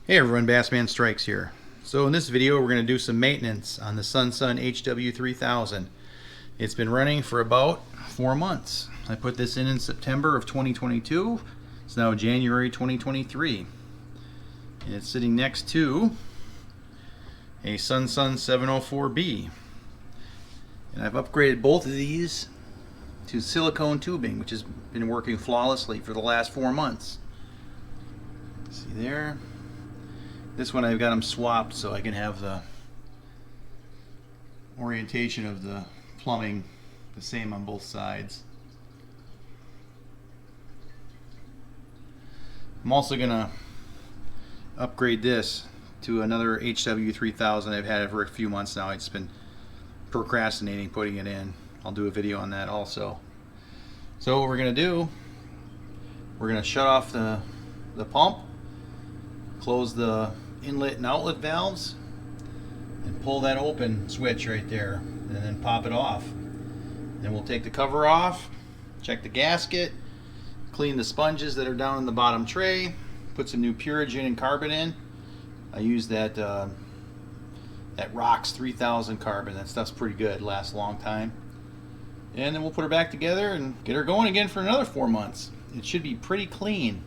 Hey everyone, Bassman Strikes here. So in this video we're going to do some maintenance on the SunSun HW3000. It's been running for about 4 months. I put this in September of 2022. It's now January 2023. And it's sitting next to a SunSun 704B. And I've upgraded both of these to silicone tubing, which has been working flawlessly for the last 4 months. See there? This one I've got them swapped so I can have the orientation of the plumbing the same on both sides. I'm also going to upgrade this to another HW3000. I've had it for a few months now. I've just been procrastinating putting it in. I'll do a video on that also. So what we're going to do, we're going to shut off the pump, close the inlet and outlet valves, and pull that open switch right there, and then pop it off. Then we'll take the cover off, check the gasket, clean the sponges that are down in the bottom tray, put some new Purigen and carbon in. I use that ROX 3000 carbon. That stuff's pretty good, lasts a long time. And then we'll put her back together and get her going again for another 4 months. It should be pretty clean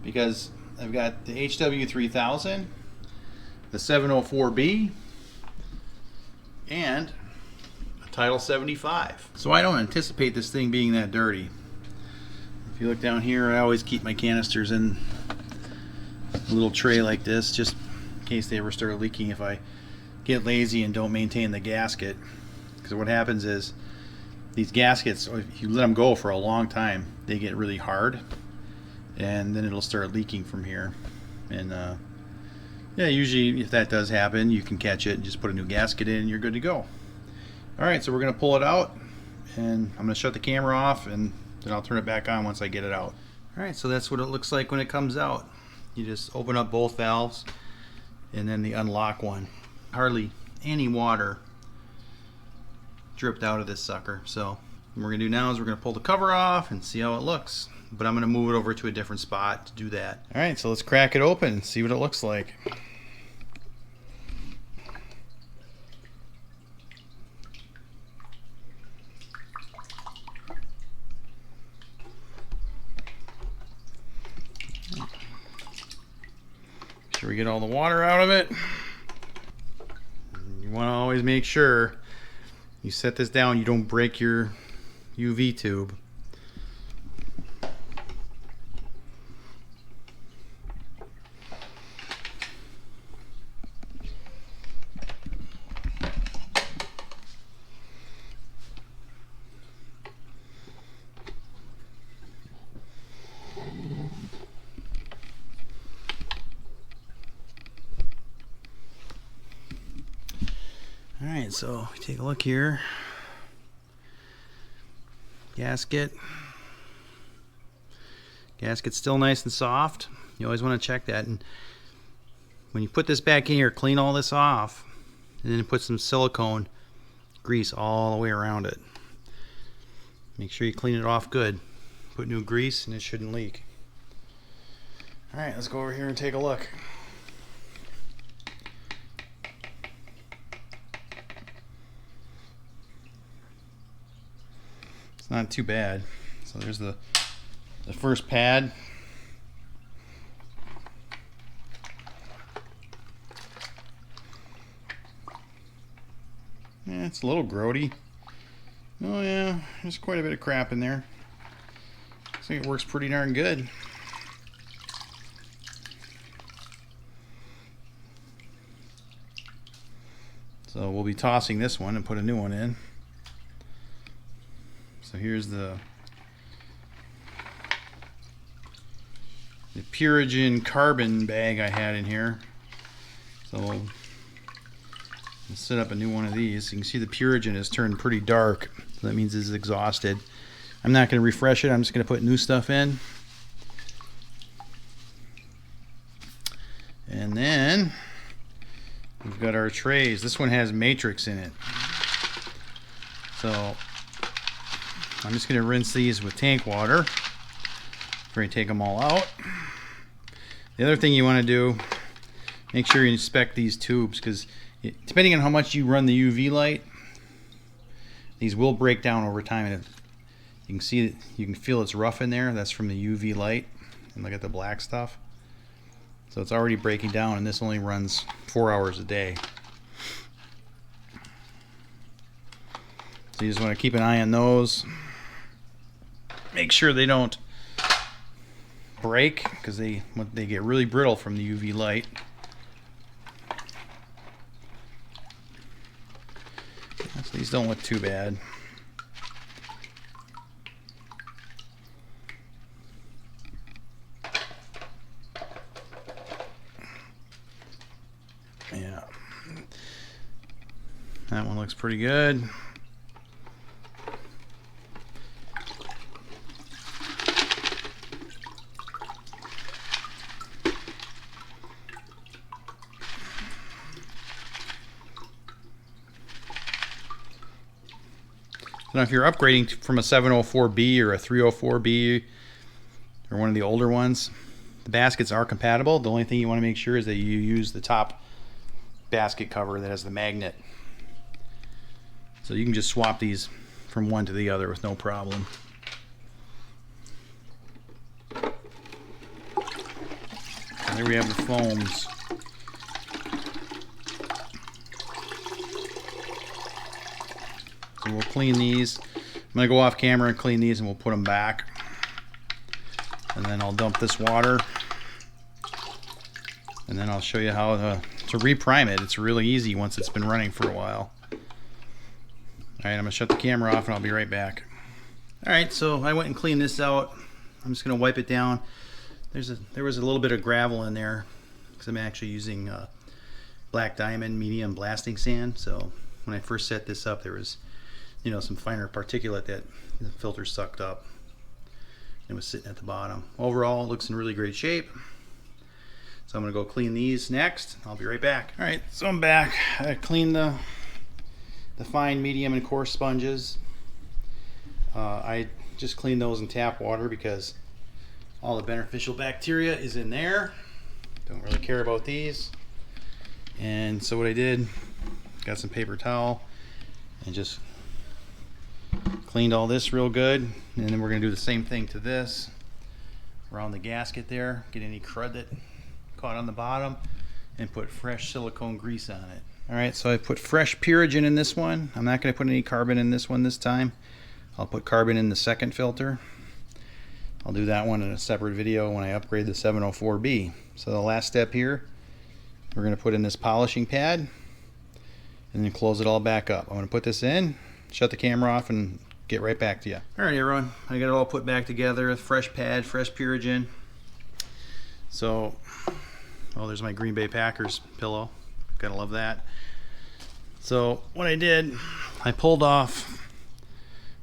because I've got the HW3000, the 704B, and a Title 75. So I don't anticipate this thing being that dirty. If you look down here, I always keep my canisters in a little tray like this, just in case they ever start leaking if I get lazy and don't maintain the gasket. Because what happens is these gaskets, if you let them go for a long time, they get really hard, and then it'll start leaking from here. And yeah, usually if that does happen, you can catch it and just put a new gasket in and you're good to go. Alright, so we're going to pull it out, and I'm going to shut the camera off, and then I'll turn it back on once I get it out. Alright, so that's what it looks like when it comes out. You just open up both valves and then the unlock one. Hardly any water dripped out of this sucker. So what we're going to do now is we're going to pull the cover off and see how it looks. But I'm going to move it over to a different spot to do that. Alright, so let's crack it open and see what it looks like. Make sure we get all the water out of it. You want to always make sure you set this down, you don't break your UV tube. Alright, so take a look here. Gasket's still nice and soft. You always want to check that. And when you put this back in here, clean all this off, and then put some silicone grease all the way around it. Make sure you clean it off good. Put new grease and it shouldn't leak. Alright, let's go over here and take a look. It's not too bad. So there's the first pad. Yeah, it's a little grody. Oh yeah, there's quite a bit of crap in there. I think it works pretty darn good. So we'll be tossing this one and put a new one in. So here's the Purigen carbon bag I had in here. So we'll set up a new one of these. You can see the Purigen has turned pretty dark. So that means it's exhausted. I'm not going to refresh it. I'm just going to put new stuff in. And then we've got our trays. This one has matrix in it. So I'm just going to rinse these with tank water before you take them all out. The other thing you want to do make sure you inspect these tubes, because depending on how much you run the UV light, these will break down over time. And you can see, you can feel it's rough in there. That's from the UV light. And look at the black stuff. So it's already breaking down, and this only runs 4 hours a day. So you just want to keep an eye on those. Make sure they don't break, because they get really brittle from the UV light. So these don't look too bad. Yeah, that one looks pretty good. Now, if you're upgrading from a 704B or a 304B or one of the older ones, the baskets are compatible. The only thing you want to make sure is that you use the top basket cover that has the magnet. So you can just swap these from one to the other with no problem. And there we have the foams. So we'll clean these. I'm going to go off camera and clean these, and we'll put them back. And then I'll dump this water. And then I'll show you how to reprime it. It's really easy once it's been running for a while. Alright, I'm going to shut the camera off and I'll be right back. Alright, so I went and cleaned this out. I'm just going to wipe it down. There was a little bit of gravel in there, because I'm actually using black diamond medium blasting sand. So when I first set this up, there was, you know, some finer particulate that the filter sucked up. It was sitting at the bottom. Overall, it looks in really great shape. So I'm going to go clean these next. I'll be right back. All right, so I'm back. I cleaned the fine, medium, and coarse sponges. I just cleaned those in tap water because all the beneficial bacteria is in there. Don't really care about these. And so what I did, got some paper towel and just cleaned all this real good. And then we're going to do the same thing to this around the gasket there. Get any crud that caught on the bottom and put fresh silicone grease on it. Alright, so I put fresh Purigen in this one. I'm not going to put any carbon in this one this time. I'll put carbon in the second filter. I'll do that one in a separate video when I upgrade the 704B. So the last step here, we're going to put in this polishing pad and then close it all back up. I'm going to put this in, shut the camera off, and get right back to you. Alright everyone, I got it all put back together. Fresh pad, fresh Purigen. So, oh, there's my Green Bay Packers pillow. Gotta love that. So what I did, I pulled off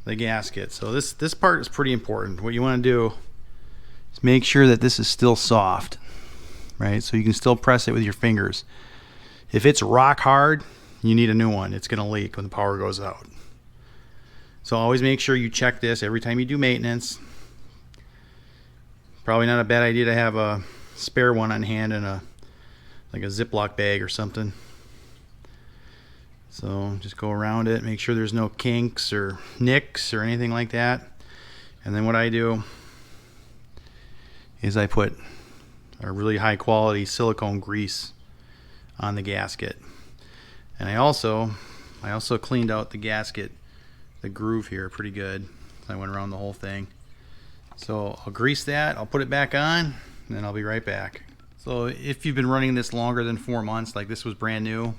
the gasket. So this part is pretty important. What you want to do is make sure that this is still soft, right? So you can still press it with your fingers. If it's rock hard, you need a new one. It's gonna leak when the power goes out. So always make sure you check this every time you do maintenance. Probably not a bad idea to have a spare one on hand in like a Ziploc bag or something. So just go around it, make sure there's no kinks or nicks or anything like that. And then what I do is I put a really high quality silicone grease on the gasket. And I also cleaned out the gasket, the groove here pretty good. I went around the whole thing. So I'll grease that, I'll put it back on, and then I'll be right back. So if you've been running this longer than 4 months, like this was brand new,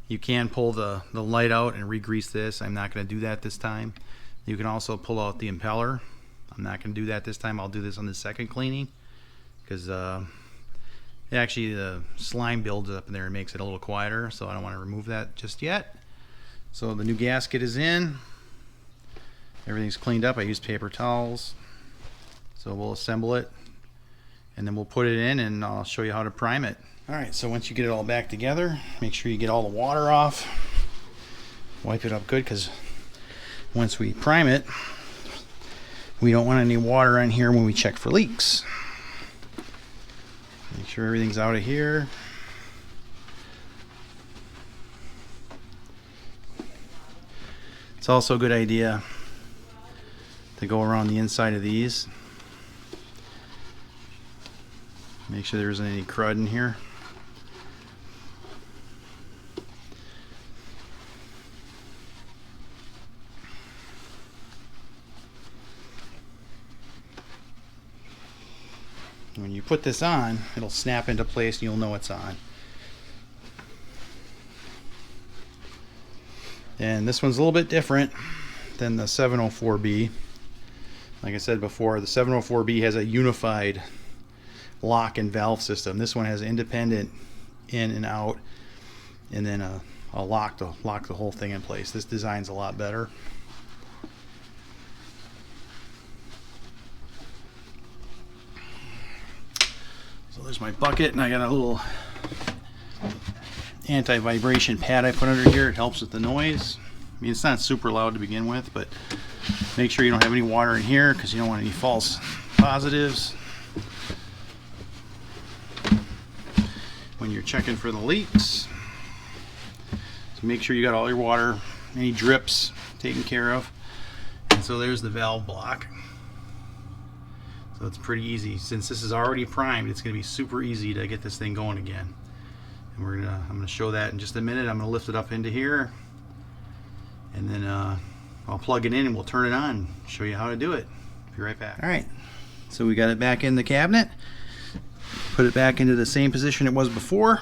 you can pull the light out and re-grease this. I'm not going to do that this time. You can also pull out the impeller. I'm not going to do that this time. I'll do this on the second cleaning, because actually the slime builds up in there and makes it a little quieter, so I don't want to remove that just yet. So the new gasket is in. Everything's cleaned up. I used paper towels. So we'll assemble it, and then we'll put it in, and I'll show you how to prime it. Alright, so once you get it all back together, make sure you get all the water off. Wipe it up good, because once we prime it, we don't want any water on here when we check for leaks. Make sure everything's out of here. It's also a good idea to go around the inside of these. Make sure there isn't any crud in here. When you put this on, it'll snap into place and you'll know it's on. And this one's a little bit different than the 704B. Like I said before, the 704B has a unified lock and valve system. This one has independent in and out, and then a lock to lock the whole thing in place. This design's a lot better. So there's my bucket, and I got a little anti-vibration pad I put under here. It helps with the noise. I mean, it's not super loud to begin with, but make sure you don't have any water in here because you don't want any false positives when you're checking for the leaks. So make sure you got all your water, any drips taken care of. And so there's the valve block. So it's pretty easy. Since this is already primed, it's going to be super easy to get this thing going again. And I'm going to show that in just a minute. I'm going to lift it up into here, and then I'll plug it in and we'll turn it on, show you how to do it. Be right back. All right, so we got it back in the cabinet. Put it back into the same position it was before.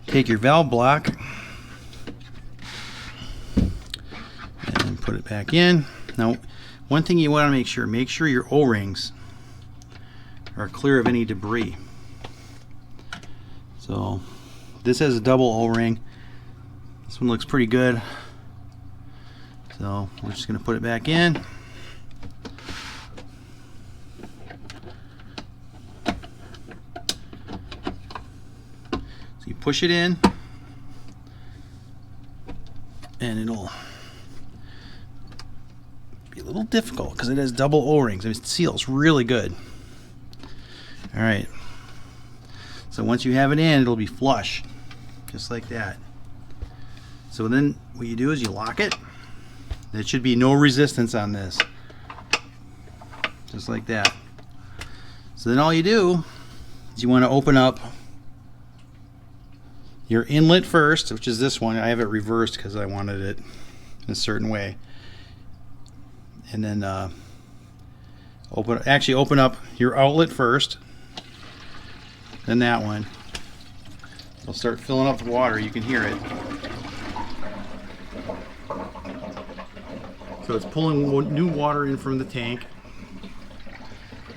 Take your valve block and put it back in. Now, one thing you want to make sure your O-rings are clear of any debris. So this has a double O-ring. This one looks pretty good. So we're just going to put it back in. So you push it in, and it'll be a little difficult because it has double O-rings. It seals really good. All right. So once you have it in, it'll be flush, just like that. So then what you do is you lock it. There should be no resistance on this, just like that. So then all you do is you want to open up your inlet first, which is this one. I have it reversed because I wanted it in a certain way. And then open up your outlet first. Then that one. It'll start filling up the water. You can hear it. So it's pulling new water in from the tank,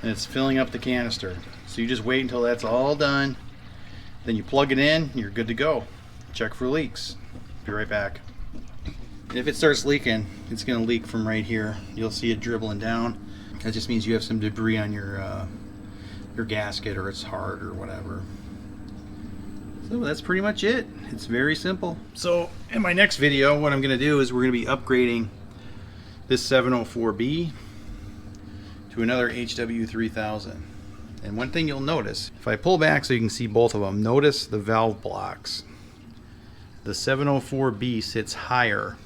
and it's filling up the canister. So you just wait until that's all done. Then you plug it in, you're good to go. Check for leaks. Be right back. If it starts leaking, it's going to leak from right here. You'll see it dribbling down. That just means you have some debris on your gasket, or it's hard or whatever. So that's pretty much it. It's very simple. So in my next video, what I'm going to do is we're going to be upgrading this 704B to another HW3000. And one thing you'll notice, if I pull back so you can see both of them, notice the valve blocks. The 704B sits higher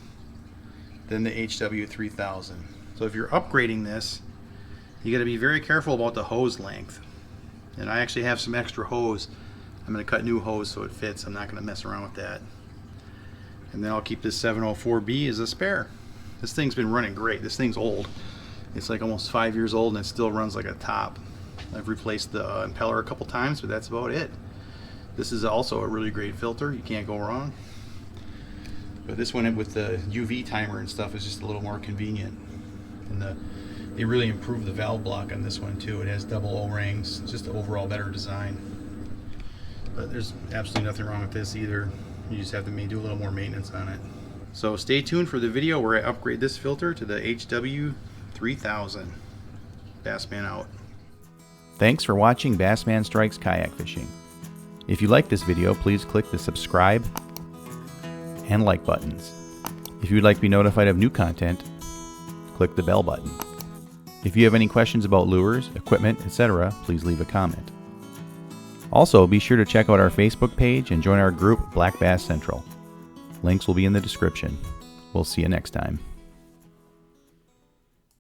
than the HW3000. So if you're upgrading this, you got to be very careful about the hose length. And I actually have some extra hose. I'm going to cut new hose so it fits. I'm not going to mess around with that. And then I'll keep this 704B as a spare. This thing's been running great. This thing's old. It's like almost 5 years old, and it still runs like a top. I've replaced the impeller a couple times, but that's about it. This is also a really great filter. You can't go wrong. But this one with the UV timer and stuff is just a little more convenient. And they really improved the valve block on this one too. It has double O-rings. It's just an overall better design. But there's absolutely nothing wrong with this either. You just have to do a little more maintenance on it. So stay tuned for the video where I upgrade this filter to the HW3000. Bassman out. Thanks for watching Bassman Strikes Kayak Fishing. If you like this video, please click the subscribe and like buttons. If you'd like to be notified of new content, click the bell button. If you have any questions about lures, equipment, etc., please leave a comment. Also, be sure to check out our Facebook page and join our group Black Bass Central. Links will be in the description. We'll see you next time.